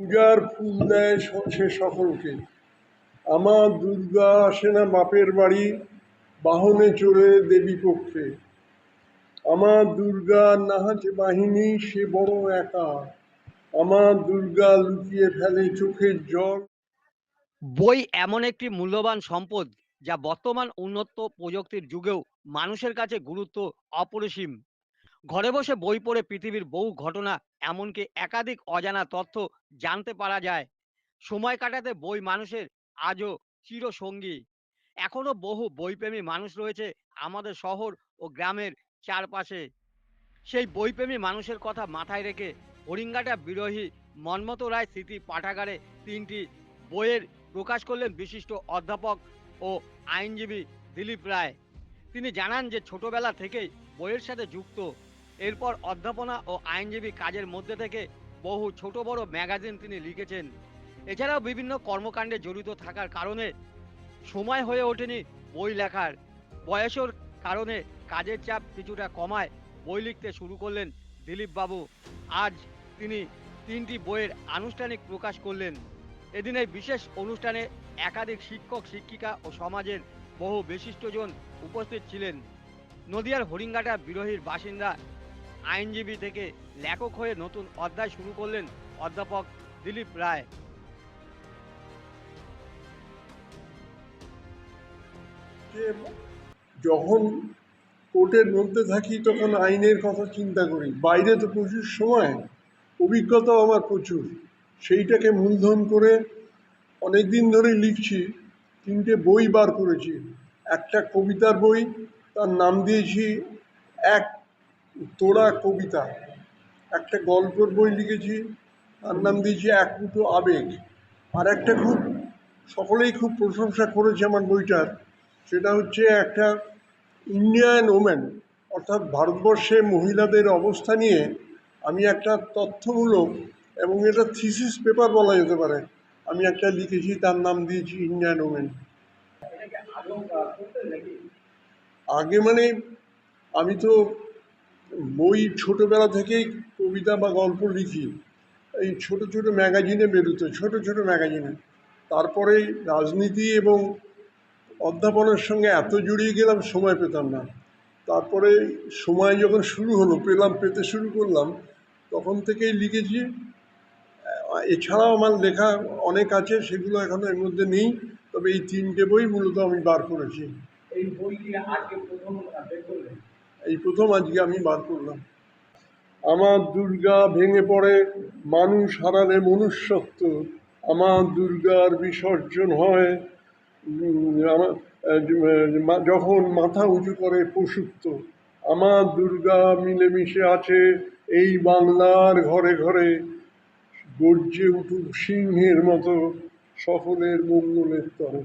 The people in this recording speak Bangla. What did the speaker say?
পূজার ফুল দেয় সে সকলকে। আমার দুর্গা আসে না বাপের বাড়ি, বাহনে চড়ে দেবী পক্ষে। আমার দুর্গা নাহাজ বাহিনী সে বড় একা, আমার দুর্গা লুকিয়ে ফেলে চোখের জল। বই এমন একটি মূল্যবান সম্পদ যা বর্তমান উন্নত প্রযুক্তির যুগেও মানুষের কাছে গুরুত্ব অপরিসীম। ঘরে বসে বই পড়ে পৃথিবীর বহু ঘটনা, এমনকি একাধিক অজানা তথ্য জানতে পারা যায়। সময় কাটাতে বই মানুষের আজও চিরসঙ্গী। এখনো বহু বইপ্রেমী মানুষ রয়েছে আমাদের শহর ও গ্রামের চারপাশে। সেই বইপ্রেমী মানুষের কথা মাথায় রেখে হরিঙ্গাটা বিরোহী মন্মথ রায় স্মৃতি পাঠাগারে ৩টি বইয়ের প্রকাশ করলেন বিশিষ্ট অধ্যাপক ও আইনজীবী দিলীপ রায়। তিনি জানান যে ছোটবেলা থেকেই বইয়ের সাথে যুক্ত। এরপর অধ্যাপনা ও আইনজীবী কাজের মধ্যে থেকে বহু ছোট বড় ম্যাগাজিন তিনি লিখেছেন। এছাড়াও বিভিন্ন কর্মকাণ্ডে জড়িত থাকার কারণে সময় হয়ে ওঠেনি বই লেখার। বয়সের কারণে কাজের চাপ কিছুটা কমায় বই লিখতে শুরু করলেন দিলীপবাবু। আজ তিনি ৩টি বইয়ের আনুষ্ঠানিক প্রকাশ করলেন। এদিন এই বিশেষ অনুষ্ঠানে একাধিক শিক্ষক শিক্ষিকা ও সমাজের বহু বিশিষ্টজন উপস্থিত ছিলেন। নদিয়ার হরিঙ্গাটা বিরোহীর বাসিন্দা আইনজীবী থেকে লেখক হয়ে নতুন অধ্যায় শুরু করলেন অধ্যাপক দিলীপ রায়। যে যখন কোর্টের মধ্যে থাকি তখন আইনের কথা চিন্তা করি, বাইরে তো প্রচুর সময়, অভিজ্ঞতাও আমার প্রচুর। সেইটাকে মূলধন করে অনেক দিন ধরেই লিখছি। 3টে বই বার করেছি। একটা কবিতার বই, তার নাম দিয়েছি এক তোড়া কবিতা। একটা গল্পের বই লিখেছি, তার নাম দিয়েছি এক মুঠো আবেগ। আর একটা খুব সকলেই খুব প্রশংসা করেছে আমার বইটার, সেটা হচ্ছে একটা ইন্ডিয়ান ওমেন, অর্থাৎ ভারতবর্ষে মহিলাদের অবস্থা নিয়ে আমি একটা তথ্যমূলক এবং এটা থিসিস পেপার বলা যেতে পারে, আমি একটা লিখেছি, তার নাম দিয়েছি ইন্ডিয়ান ওমেন। আগে মানে আমি তো বই ছোটোবেলা থেকেই কবিতা বা গল্প লিখি, এই ছোট ছোট ম্যাগাজিনে বেরোতো, ছোট ছোট ম্যাগাজিনে। তারপরে রাজনীতি এবং অধ্যাপনার সঙ্গে এত জড়িয়ে গেলাম সময় পেতাম না। তারপরে সময় যখন শুরু হলো, পেতে শুরু করলাম, তখন থেকেই লিখেছি। এছাড়াও আমার লেখা অনেক আছে, সেগুলো এখনো এর মধ্যে নেই, তবে এই 3টে বই মূলত আমি বার করেছি। এই বইটি আজকে প্রথম বের করলেন? এই প্রথম আজকে আমি বার করলাম। আমার দুর্গা ভেঙে পড়ে মানুষ হারালে মনুষ্যত্ব, আমার দুর্গার বিসর্জন হয় যখন মাথা উঁচু করে পশুত্ব। আমার দুর্গা মিলেমিশে আছে এই বাংলার ঘরে ঘরে, গর্জে উঠুক সিংহের মতো সকলের মঙ্গলের তরে।